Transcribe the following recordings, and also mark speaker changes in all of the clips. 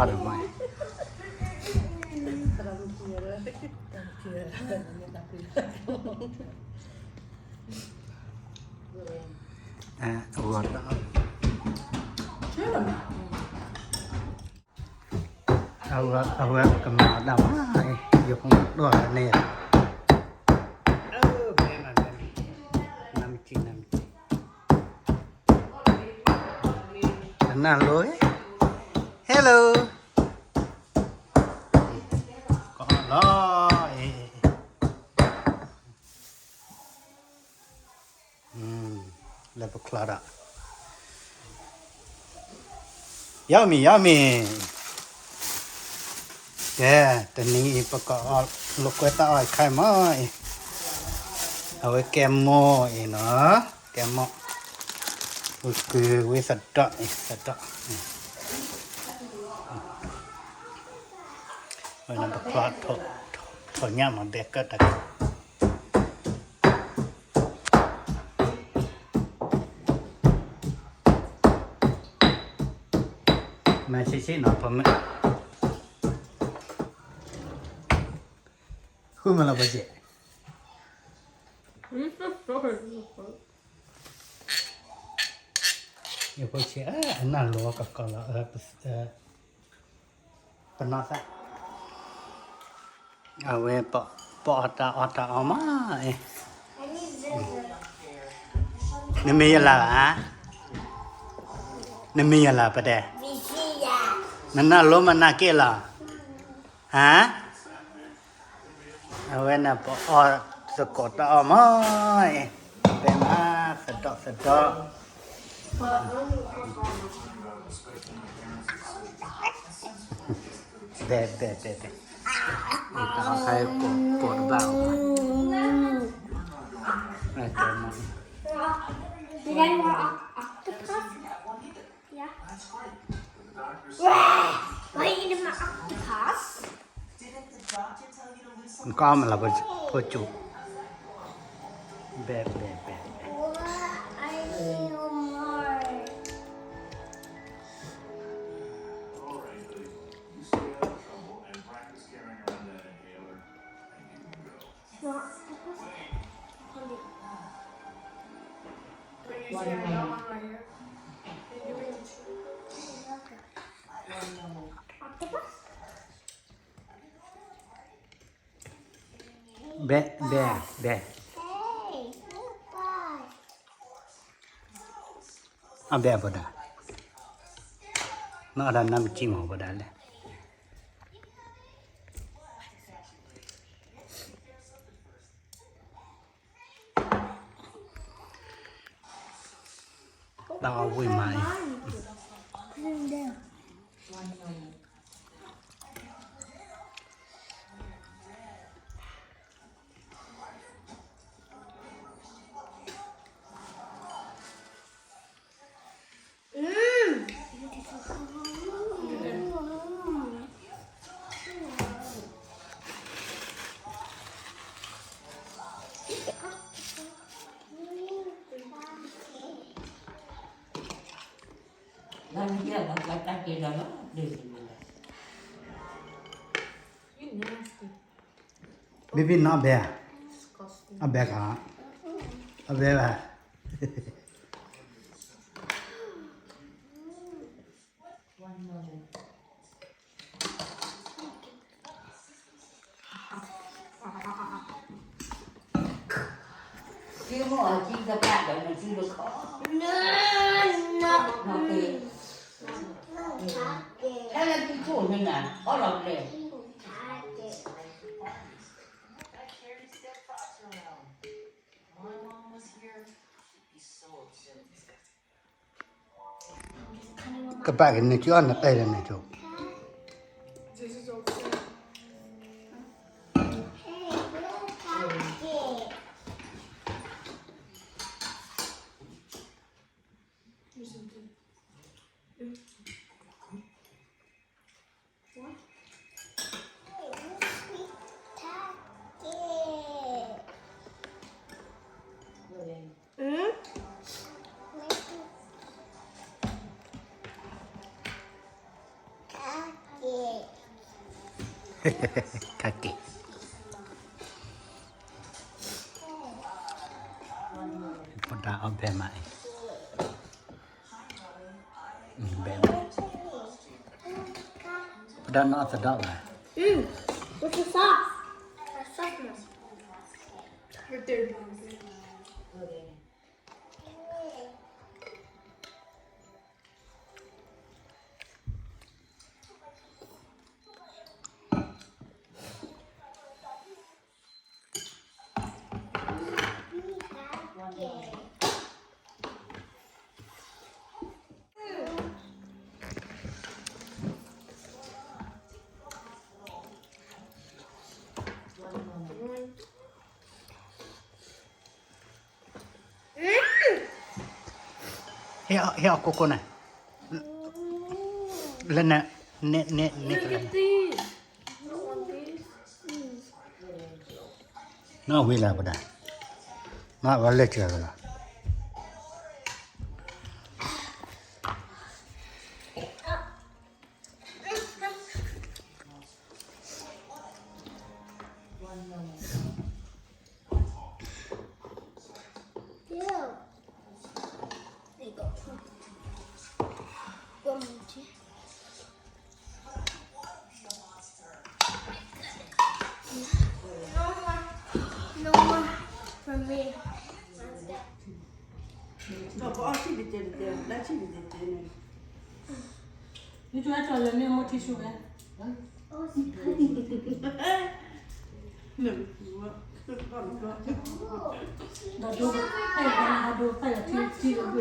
Speaker 1: Mai. Uat. Awak kemana dah mai? Yuk dua ni. Benar benar. Namci. Kenal lo? Hello. Kalau lepas Clara. Yummy. Yeah, tadi pokok lokal tak ai kai mai. Awak kemo ini, kemo. Wis sedap. Mana berkuat thonya mah beket tak. Masih nak pun. Hu malah baca. Ya baca. Nak lo kalau pernah tak? Awe otak ama. Nemi lah pada. Nana lo mana kela? Ha? Awe na po sekota ama. Benar sedap. Bebe. Kita akan pot bang. Macam mana?
Speaker 2: Did I want octopus? Yeah. Why you eating my octopus?
Speaker 1: Kau malah pocu. Bebe.
Speaker 2: I need more. No octopus? Octopus?
Speaker 1: Be.
Speaker 2: Hey, goodbye.
Speaker 1: Abe apa dah? Nak ada nama cima apa dah le? Dah awui mai.
Speaker 3: Dan dia kata kita lah di sini.
Speaker 1: Bibi nak be. Abe kah? Abe lah.
Speaker 3: Chưa mua chỉ các bạn đấy là chưa được khó.
Speaker 2: No.
Speaker 3: Ok. Đây là cái chỗ này nè, có lọc này.
Speaker 1: Các bạn này chưa ăn được đây là này chỗ.
Speaker 2: Hey, look at it.
Speaker 1: คาเกะพอดาเอาแบบใหม่แบบพอดาnot the dog เลย
Speaker 2: What's the sauce? That's sauce now.
Speaker 4: Right there.
Speaker 1: Here, coconut. Lena, net.
Speaker 4: Look at these. You want these?
Speaker 1: No, we love that. Not well, let you have.
Speaker 2: Ew. There you go. Go, Moochie. No more for me.
Speaker 4: No, but I'll see the there. Let's see the there.
Speaker 3: You try to let me more tissue, man.
Speaker 2: Oh, it's
Speaker 4: No.
Speaker 3: But do I do pay a tea to do.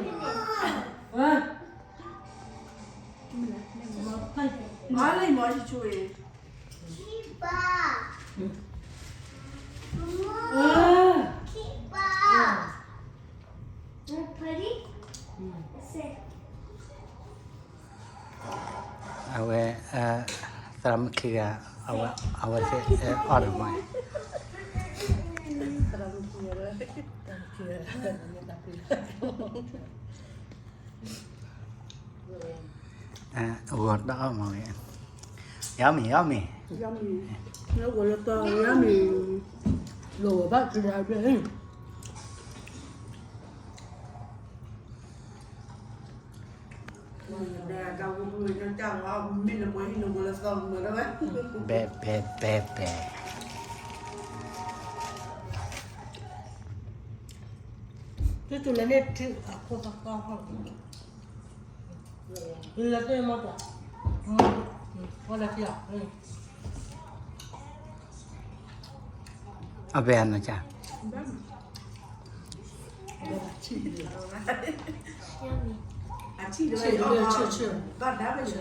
Speaker 3: What?
Speaker 4: I like more to it.
Speaker 2: Kiba.
Speaker 3: Ah.
Speaker 2: Kiba. You pretty? That's it.
Speaker 1: เอาไว้สามคีเอาไว้เสร็จออเดอร์ใหม่ uột đó mà yummy
Speaker 4: Yummy. Nó gọi là to yummy.
Speaker 3: Lùa bác chị ra đi.
Speaker 4: Nè, cao của người cho chồng ông mình là mấy nó gọi là xong rồi đó bác.
Speaker 1: bè
Speaker 3: Chứ tôi lấy nét chứ cô ta con không. Là tôi mà cả. Có là chị ạ.
Speaker 1: เอาแบนนะจ๊ะ
Speaker 2: Yummy.
Speaker 4: À, chị đưa đây. Con đá bây giờ.